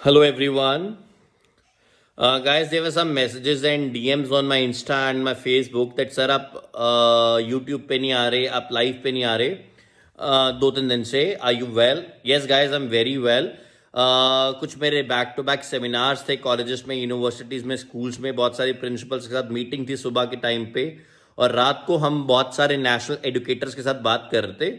Hello everyone. Guys, there were some messages and DMs on my Insta and my Facebook that sir आप YouTube पे नहीं आ रहे, आप live पे नहीं आ रहे 2-3 दिन से. Are you well? Yes guys, I'm very well. कुछ मेरे बैक टू बैक सेमिनार्स थे कॉलेजेस में, यूनिवर्सिटीज़ में, स्कूल्स में. बहुत सारी प्रिंसिपल्स के साथ मीटिंग थी सुबह के टाइम पे, और रात को हम बहुत सारे नेशनल एजुकेटर्स के साथ बात कर रहे थे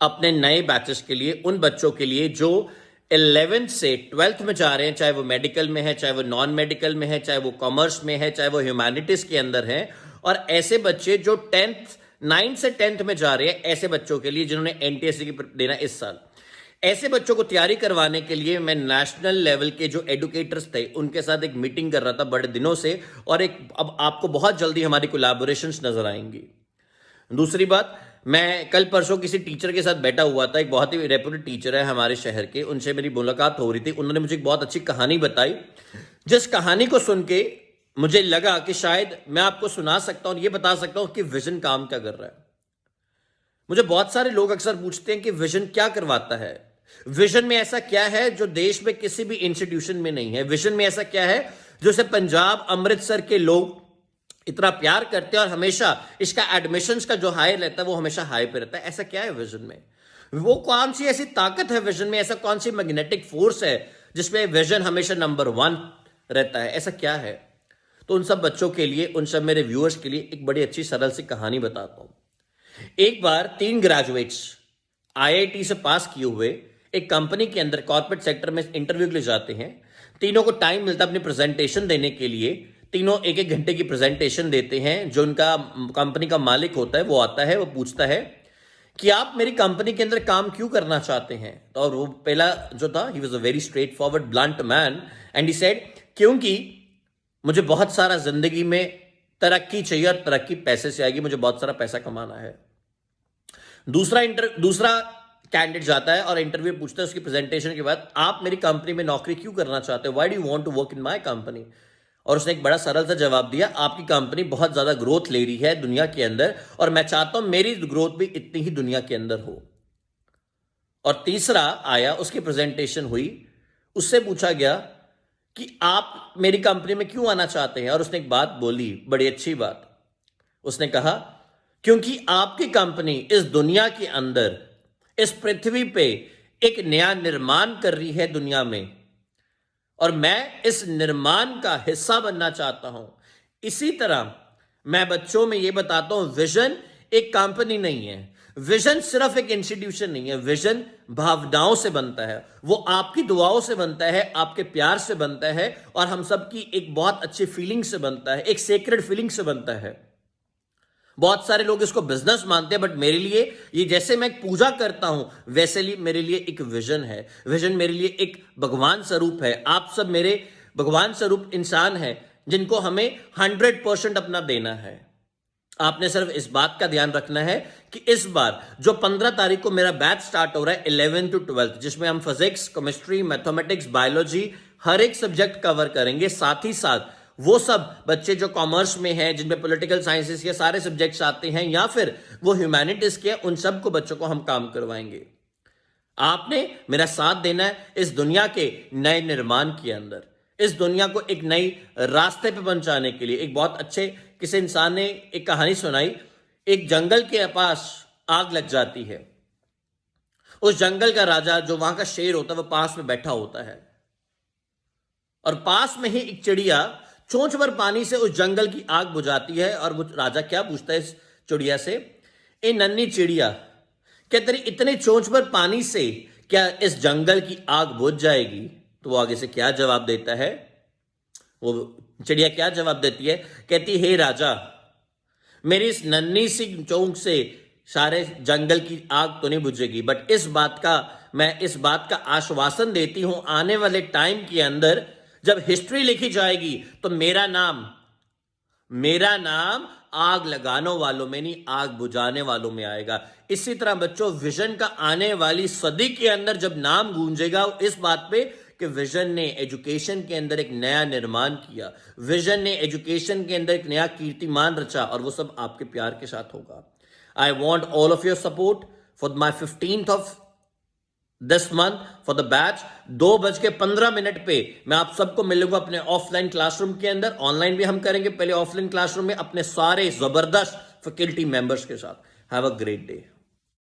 अपने नए बैचेस के लिए, उन बच्चों के लिए जो 11th से 12th में जा रहे हैं, चाहे वो मेडिकल में है, चाहे वो नॉन मेडिकल में है, चाहे वो कॉमर्स में है, चाहे वो ह्यूमैनिटीज के अंदर है, और ऐसे बच्चे जो 9th से 10th में जा रहे हैं, ऐसे बच्चों के लिए जिन्होंने एनटीएससी की देना इस साल, ऐसे बच्चों को तैयारी करवाने के लिए मैं नेशनल लेवल के जो एडुकेटर्स थे उनके साथ एक मीटिंग कर रहा था बड़े दिनों से, और अब आपको बहुत जल्दी हमारी कोलैबोरेशंस नजर आएंगी. दूसरी बात, मैं कल परसों किसी टीचर के साथ बैठा हुआ था, एक बहुत ही रेप्यूटेड टीचर है हमारे शहर के, उनसे मेरी मुलाकात हो रही थी. उन्होंने मुझे एक बहुत अच्छी कहानी बताई, जिस कहानी को सुन के मुझे लगा कि शायद मैं आपको सुना सकता हूं और ये बता सकता हूं कि विजन काम क्या कर रहा है. मुझे बहुत सारे लोग अक्सर पूछते हैं कि विजन क्या करवाता है, विजन में ऐसा क्या है जो देश में किसी भी इंस्टीट्यूशन में नहीं है, विजन में ऐसा क्या है जो सिर्फ पंजाब अमृतसर के लोग इतना प्यार करते हैं और हमेशा इसका एडमिशंस का जो हाई रहता है वो हमेशा हाई पे रहता है. ऐसा क्या है विजन में? वो कौन सी ऐसी ताकत है विजन में, ऐसा कौन सी मैग्नेटिक फोर्स है जिसमें विजन हमेशा नंबर 1 रहता है? ऐसा क्या है? तो उन सब बच्चों के लिए, उन सब मेरे व्यूअर्स के लिए एक बड़ी अच्छी सरल सी कहानी बताता हूं. एक बार 3 ग्रेजुएट्स आईआईटी से पास किए हुए एक कंपनी के अंदर कॉर्पोरेट सेक्टर में इंटरव्यू के लिए जाते हैं. तीनों को टाइम मिलता है अपनी प्रेजेंटेशन देने के लिए. तीनों 1-1 घंटे की प्रेजेंटेशन देते हैं. जो उनका कंपनी का मालिक होता है वो आता है, वो पूछता है कि आप मेरी कंपनी के अंदर काम क्यों करना चाहते हैं. तो और वो पहला जो था, he was a very straight forward blunt man, and he said क्योंकि मुझे बहुत सारा जिंदगी में तरक्की चाहिए, और तरक्की पैसे से आएगी, मुझे बहुत सारा पैसा कमाना है. दूसरा कैंडिडेट जाता है और इंटरव्यू पूछता है उसकी प्रेजेंटेशन के बाद, आप मेरी कंपनी में नौकरी क्यों करना चाहते हो, why do you want to work in my company. और उसने एक बड़ा सरल सा जवाब दिया, आपकी कंपनी बहुत ज्यादा ग्रोथ ले रही है दुनिया के अंदर, और मैं चाहता हूं मेरी ग्रोथ भी इतनी ही दुनिया के अंदर हो. और तीसरा आया, उसकी प्रेजेंटेशन हुई, उससे पूछा गया कि आप मेरी कंपनी में क्यों आना चाहते हैं. और उसने एक बात बोली, बड़ी अच्छी बात. उसने कहा क्योंकि आपकी कंपनी इस दुनिया के अंदर, इस पृथ्वी पे एक नया निर्माण कर रही है दुनिया में, और मैं इस निर्माण का हिस्सा बनना चाहता हूं. इसी तरह मैं बच्चों में यह बताता हूं, विजन एक कंपनी नहीं है, विजन सिर्फ एक इंस्टीट्यूशन नहीं है, विजन भावनाओं से बनता है, वो आपकी दुआओं से बनता है, आपके प्यार से बनता है, और हम सब की एक बहुत अच्छी फीलिंग से बनता है, एक सेक्रेड फीलिंग से बनता है. बहुत सारे लोग इसको बिजनेस मानते हैं, बट मेरे लिए ये, जैसे मैं पूजा करता हूं वैसे लिए मेरे लिए एक विजन है. विजन मेरे लिए एक भगवान स्वरूप है. आप सब मेरे भगवान स्वरूप इंसान हैं जिनको हमें 100% अपना देना है. आपने सिर्फ इस बात का ध्यान रखना है कि इस बार जो 15 तारीख को मेरा बैच स्टार्ट हो रहा है 11 to 12, जिसमें हम फिजिक्स, केमिस्ट्री, मैथमेटिक्स, बायोलॉजी हर एक सब्जेक्ट कवर करेंगे. साथ ही साथ वो सब बच्चे जो कॉमर्स में हैं, जिनमें पॉलिटिकल साइंसेस के सारे सब्जेक्ट्स आते हैं, या फिर वो ह्यूमैनिटीज के, उन सब को बच्चों को हम काम करवाएंगे. आपने मेरा साथ देना है इस दुनिया के नए निर्माण के अंदर, इस दुनिया को एक नई रास्ते पे पहुंचाने के लिए. एक बहुत अच्छे किसी इंसान ने एक कहानी सुनाई. एक जंगल के पास आग लग जाती है. उस जंगल का राजा, जो वहां का शेर होता है, वो पास में बैठा होता है, और पास में ही एक चिड़िया चोंच भर पानी से उस जंगल की आग बुझाती है. और वो राजा क्या पूछता है इस चिड़िया से, ए नन्ही चिड़िया, क्या तेरी इतने चोंच भर पानी से क्या इस जंगल की आग बुझ जाएगी? तो वो आगे से क्या जवाब देता है, वो चिड़िया क्या जवाब देती है, कहती, हे राजा, मेरी इस नन्ही सी चोंच से सारे जंगल की आग तो नहीं बुझेगी, बट मैं इस बात का आश्वासन देती हूं, आने वाले टाइम के अंदर जब हिस्ट्री लिखी जाएगी तो मेरा नाम आग लगाने वालों में नहीं, आग बुझाने वालों में आएगा. इसी तरह बच्चों, विजन का आने वाली सदी के अंदर जब नाम गूंजेगा इस बात पे कि विजन ने एजुकेशन के अंदर एक नया निर्माण किया, विजन ने एजुकेशन के अंदर एक नया कीर्तिमान रचा, और वो सब आपके प्यार के साथ होगा. I want all of your support for my 15th of this month for the batch 2:15 पे मैं आप सबको मिलूंगा अपने ऑफलाइन क्लासरूम के अंदर। ऑनलाइन भी हम करेंगे, पहले ऑफलाइन क्लासरूम में अपने सारे जबरदस्त फैकल्टी मेंबर्स के साथ। Have a great day.